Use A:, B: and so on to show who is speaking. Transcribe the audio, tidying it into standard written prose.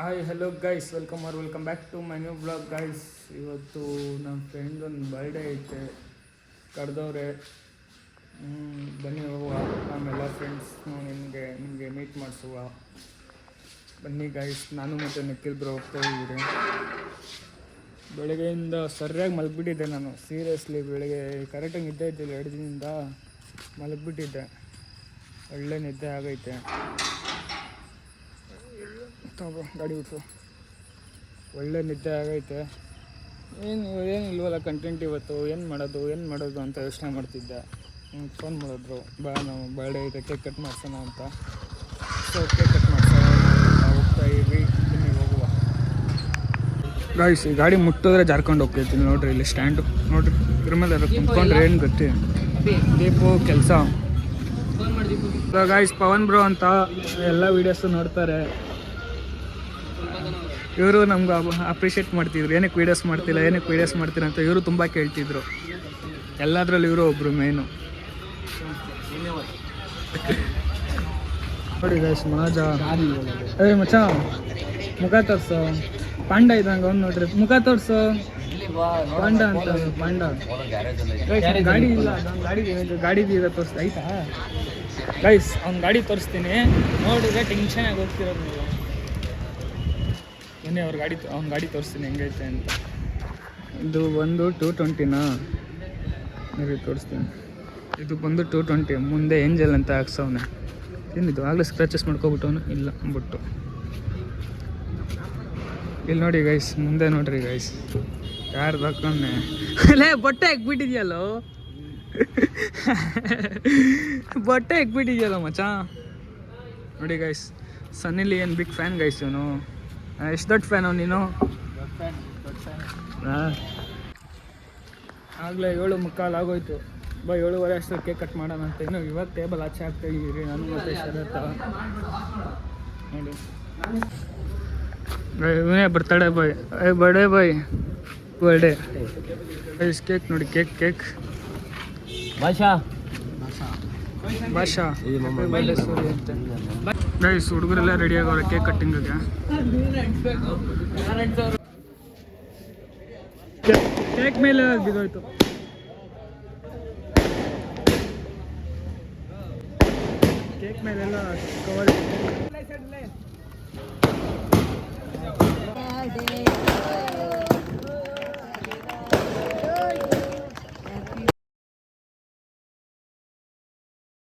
A: Hi hello guys welcome back to my new blog guys. ಇವತ್ತು ನಮ್ಮ friend ಒಂದು birthday ಐತೆ, ಕರೆದವ್ರೆ. ಬನ್ನಿ ಹೋಗುವ, ಆಮೇಲೆ ಫ್ರೆಂಡ್ಸ್ನು ನಿಮಗೆ ಮೀಟ್ ಮಾಡಿಸುವ. ಬನ್ನಿ ಗೈಸ್, ನಾನು ಮತ್ತು ನಿಖಿಲ್ ಬ್ರೋ ಹೋಗ್ತಾ ಇದ್ದೀರಿ. ಬೆಳಗ್ಗೆಯಿಂದ ಸರಿಯಾಗಿ ಮಲಗಿಬಿಟ್ಟಿದ್ದೆ ನಾನು, ಸೀರಿಯಸ್ಲಿ. ಬೆಳಗ್ಗೆ ಕರೆಕ್ಟಾಗಿ ನಿದ್ದೆ ಇದ್ದಿಲ್ಲ, 2 ದಿನದಿಂದ ಮಲಗಿಬಿಟ್ಟಿದ್ದೆ. ಒಳ್ಳೆ ನಿದ್ದೆ ಆಗೈತೆ. ಗಾಡಿ ಬಿಟ್ಟು ಒಳ್ಳೆ ನಿದ್ದೆ ಆಗೈತೆ. ಏನಿಲ್ವಲ್ಲ ಕಂಟೆಂಟ್ ಇವತ್ತು, ಏನು ಮಾಡೋದು ಅಂತ ಯೋಚನೆ ಮಾಡ್ತಿದ್ದೆ. ಫೋನ್ ಮಾಡಿದ್ರು, ನಾವು ಬರ್ಡೇ ಐತೆ, ಕೇಕ್ ಕಟ್ ಮಾಡ್ಸೋಣ ಅಂತ. ಸೊ ಕೇಕ್ ಕಟ್ ಮಾಡ್ಸೋಣ ಹೋಗ್ತಾ ಇದ್ವಿ. ಬನ್ನಿ ಹೋಗುವ ಗಾಯ್ಸ್. ಈ ಗಾಡಿ ಮುಟ್ಟಿದ್ರೆ ಜಾರ್ಕೊಂಡು ಹೋಗ್ತೈತಿ. ನೋಡ್ರಿ ಇಲ್ಲಿ ಸ್ಟ್ಯಾಂಡು ನೋಡ್ರಿ, ಇದ್ರ ಮೇಲೆ ಕುಂತ್ಕೊಂಡ್ರೆ ಏನು ಗೊತ್ತಿ, ದೀಪು ಕೆಲಸ. ಗಾಯ್ಸ್ ಪವನ್ ಬ್ರೋ ಅಂತ ಎಲ್ಲ ವೀಡಿಯೋಸು ನೋಡ್ತಾರೆ. ಇವರು ನಮ್ಗೆ ಅಪ್ರಿಷಿಯೇಟ್ ಮಾಡ್ತಿದ್ರು, ಏನಕ್ಕೆ ವೀಡಿಯೋಸ್ ಮಾಡ್ತೀರ ಅಂತ ಇವರು ತುಂಬ ಕೇಳ್ತಿದ್ರು. ಎಲ್ಲದರಲ್ಲೂ ಇವರು ಒಬ್ಬರು ಮೇನು. ನೋಡಿ ಗೈಸ್, ಮನೋಜ ಮಚ್ಚ ಮುಖ ತೋರ್ಸು, ಪಾಂಡ ಇದ್ದಂಗೆ ಅವ್ನು ನೋಡ್ರಿ, ಮುಖ ತೋರ್ಸು. ಪಾಂಡ ಅಂತ, ಪಾಂಡ. ಗಾಡಿ ಇಲ್ಲ, ಗಾಡಿ ತೋರಿಸ್ತಾ ಆಯ್ತಾ ಗೈಸ್? ಅವ್ನ ಗಾಡಿ ತೋರಿಸ್ತೀನಿ ನೋಡಿದ್ರೆ ಟೆನ್ಷನ್ ಆಗಿ ಹೋಗ್ತಿರೋದು ನೀವು. ಬನ್ನಿ ಅವ್ನ ಗಾಡಿ ತೋರಿಸ್ತೀನಿ ಹೆಂಗೈತೆ ಅಂತ. ಇದು ಬಂದು 220ನಾ? ನೋಡಿ ತೋರಿಸ್ತೀನಿ. ಇದು ಬಂದು 220. ಮುಂದೆ ಏಂಜಲ್ ಅಂತ ಹಾಕ್ಸವನೆ. ಏನಿದು ಆಗಲೇ ಸ್ಕ್ರಾಚಸ್ ಮಾಡ್ಕೊಬಿಟ್ಟವನು? ಇಲ್ಲ ಅಂದ್ಬಿಟ್ಟು. ಇಲ್ಲಿ ನೋಡಿ ಗೈಸ್, ಮುಂದೆ ನೋಡ್ರಿ ಗೈಸ್, ಯಾರು ತಕೊಂಡೆ ಅಲ್ಲೇ ಬಟ್ಟೆ ಹಾಕ್ಬಿಟ್ಟಿದ್ಯಲ್ಲೋ, ಬಟ್ಟೆ ಹಾಕ್ಬಿಟ್ಟಿದ್ಯಲ್ಲ ಮಚ್ಚ. ನೋಡಿ ಗೈಸ್, ಸನ್ನಿ ಲಿಯೋನ್ ಬಿಗ್ ಫ್ಯಾನ್ ಗೈಸ್ ಇವನು. ಎಷ್ಟು ದೊಡ್ಡ ಫ್ಯಾನು ನೀನು? ಹಾಂ, ಆಗಲೇ 7:15 ಆಗೋಯ್ತು. 7:15 ಅಷ್ಟರಲ್ಲಿ ಕೇಕ್ ಕಟ್ ಮಾಡೋಣ ಅಂತ. ಇನ್ನು ಇವಾಗ ಟೇಬಲ್ ಆಚೆ ಆಗ್ತಾ ಇದ್ದೀರಿ ನಾನು ಮತ್ತು ಶರತ್. ನೋಡಿ ಇವನೇ birthday boy, birthday boy, birthday guys. Cake ನೋಡಿ, ಕೇಕ್ ಭಾಷಾ ಬರ್ಡೇ ಸೂರಿ ಅಂತ ಗೈಸ್. ಹುಡುಗರೆಲ್ಲ ರೆಡಿ ಆಗೋರೆ ಕೇಕ್ ಕಟ್ಟಿಂಗ್ಗೆ. ಕೇಕ್ ಮೇಲೆ ಬಿದ್ದೋಯ್ತು. ಕೇಕ್ ಮೇಲೆಲ್ಲ ಕವರ್.